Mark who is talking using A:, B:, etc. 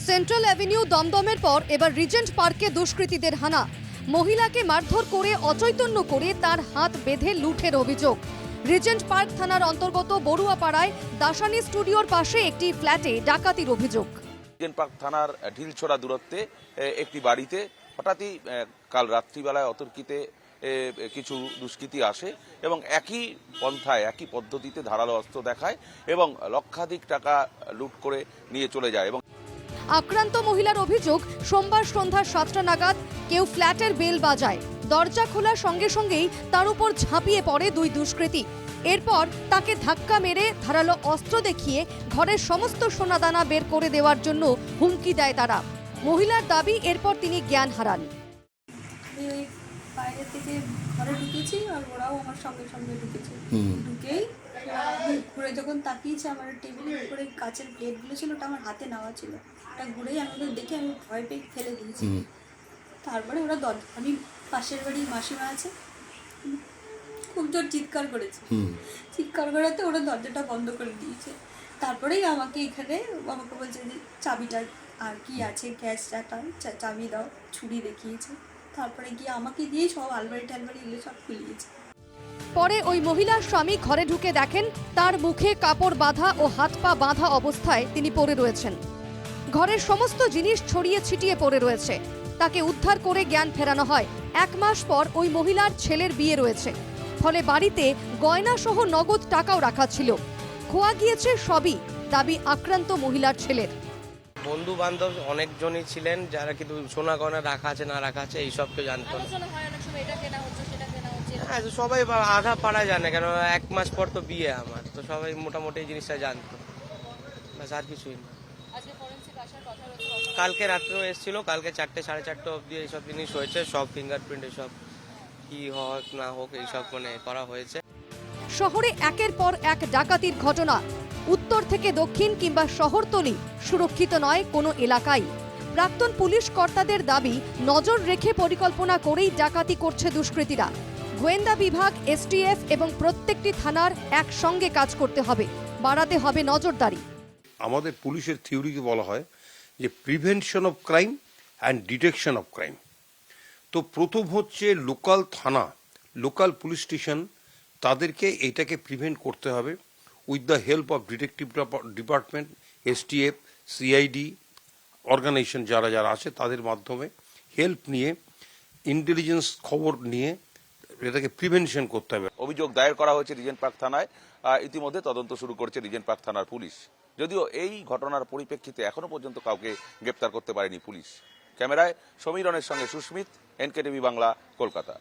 A: Central avenue দমদমের পর এবার Regent পার্কে দুষ্কৃতীদের হানা। মহিলাকে মারধর করে অচৈতন্য করে তার হাত বেঁধে লুঠের অভিযোগ। রিজেন্ট পার্ক থানার অন্তর্গত বড়ুয়াপাড়ায় দাসানি স্টুডিওর পাশে একটি ফ্ল্যাটে ডাকাতির অভিযোগ।
B: রিজেন্ট পার্ক থানার ঢিলছোড়া দূরত্বে একটি বাড়িতে হঠাৎই কাল রাত্রিবেলায় অতর্কিতে কিছু দুষ্কৃতী আসে এবং একই পন্থায় একই পদ্ধতিতে ধারালো অস্ত্র দেখায় এবং লক্ষাধিক টাকা লুট করে নিয়ে চলে যায়। এবং
A: আক্রান্ত মহিলার অভিযোগ, সোমবার সন্ধ্যা 7টা নাগাদ কেউ ফ্ল্যাটের বেল বাজায়। দরজা খোলার সঙ্গে সঙ্গেই তার উপর ঝাঁপিয়ে পড়ে দুই দুষ্কৃতী। এরপর তাকে ধাক্কা মেরে ধারালো অস্ত্র দেখিয়ে ঘরের সমস্ত সোনাদানা বের করে দেওয়ার জন্য হুমকি দেয় তারা। মহিলার দাবি, এরপর তিনি জ্ঞান হারান।
C: বাইরে থেকে ঘরে ঢুকেছি আর ওরাও আমার সঙ্গে সঙ্গে ঢুকেছে। ঢুকেই ঘুরে যখন তাকিয়েছে আমার টেবিলের উপরে কাচের প্লেটগুলো ছিল, ওটা আমার হাতে নেওয়া ছিল, ওটা ঘুরেই আমি ওদের দেখে আমি ভয় পেয়ে ফেলে দিয়েছি। তারপরে ওরা আমি পাশের বাড়ির মাসিমা আছে, খুব জোর চিৎকার করেছে। চিৎকার করাতে ওরা দরজাটা বন্ধ করে দিয়েছে। তারপরেই আমাকে বলছে যে চাবিটা আর কি আছে, গ্যাস চাবি দাও, ছুরি দেখিয়েছে। তারপরে গিয়ে আমাকে দিয়ে সব আলমারি টালমারি এগুলো সব খুলিয়েছে।
A: পরে ওই মহিলার স্বামী ঘরে ঢুকে দেখেন তার মুখে কাপড় বাঁধা ও হাত পা বাঁধা অবস্থায় তিনি পড়ে রয়েছেন। ঘরের সমস্ত জিনিস ছড়িয়ে ছিটিয়ে পড়ে রয়েছে। তাকে উদ্ধার করে জ্ঞান ফেরানো হয়। 1 মাস পর ওই মহিলার ছেলের বিয়ে রয়েছে, ফলে বাড়িতে গয়না সহ নগদ টাকাও রাখা ছিল। খোয়া গিয়েছে সবই, দাবি আক্রান্ত মহিলার ছেলের।
D: বন্ধু বান্ধব অনেকজনই ছিলেন যারা কিন্তু সোনা গয়না রাখা আছে না রাখা আছে এইসব কেউ জানতো না। হ্যাঁ, সবাই আধা পাড়া জানে, কেন 1 মাস পর তো বিয়ে আমার, তো সবাই মোটামুটি এই জিনিসটা জানতো, ব্যাস আর কিছুই না। কালকে রাত্রেও এসেছিল, কালকে 4টে 4:30 অবধি এইসব জিনিস হয়েছে, সব ফিঙ্গারপ্রিন্ট এসব কি হোক না হোক এইসব করা হয়েছে।
A: শহরে একের পর এক ডাকাতির ঘটনা। উত্তর থেকে দক্ষিণ কিংবা শহরতলি সুরক্ষিত নয় কোনো এলাকায়। প্রাক্তন পুলিশ কর্তাদের দাবি, নজর রেখে পরিকল্পনা করেই ডাকাতি করছে দুষ্কৃতীরা। গোয়েন্দা বিভাগ, এসটিএফ এবং প্রত্যেকটি থানার একসঙ্গে কাজ করতে হবে, বাড়াতে হবে নজরদারি।
E: আমাদের পুলিশের থিওরিকে বলা হয় যে prevention of crime and detection of crime. তো প্রথম হচ্ছে লোকাল থানা, লোকাল পুলিশ স্টেশন, তাদেরকে এইটাকে প্রিভেন্ট করতে হবে with the help of detective department, STF, CID organization যারা যারা আছে তাদের মাধ্যমে হেল্প নিয়ে ইন্টেলিজেন্স খবর নিয়ে এটাকে প্রিভেনশন করতে হবে।
B: অভিযোগ দায়ের করা হয়েছে রিজেন্ট পার্ক থানায়। ইতিমধ্যে তদন্ত শুরু করেছে রিজেন্ট পার্ক থানার পুলিশ। যদিও এই ঘটনার পরিপ্রেক্ষিতে এখনো পর্যন্ত কাউকে গ্রেপ্তার করতে পারেনি পুলিশ। ক্যামেরায় সমীরনের সঙ্গে সুস্মিত, এনকেটিভি বাংলা, কলকাতা।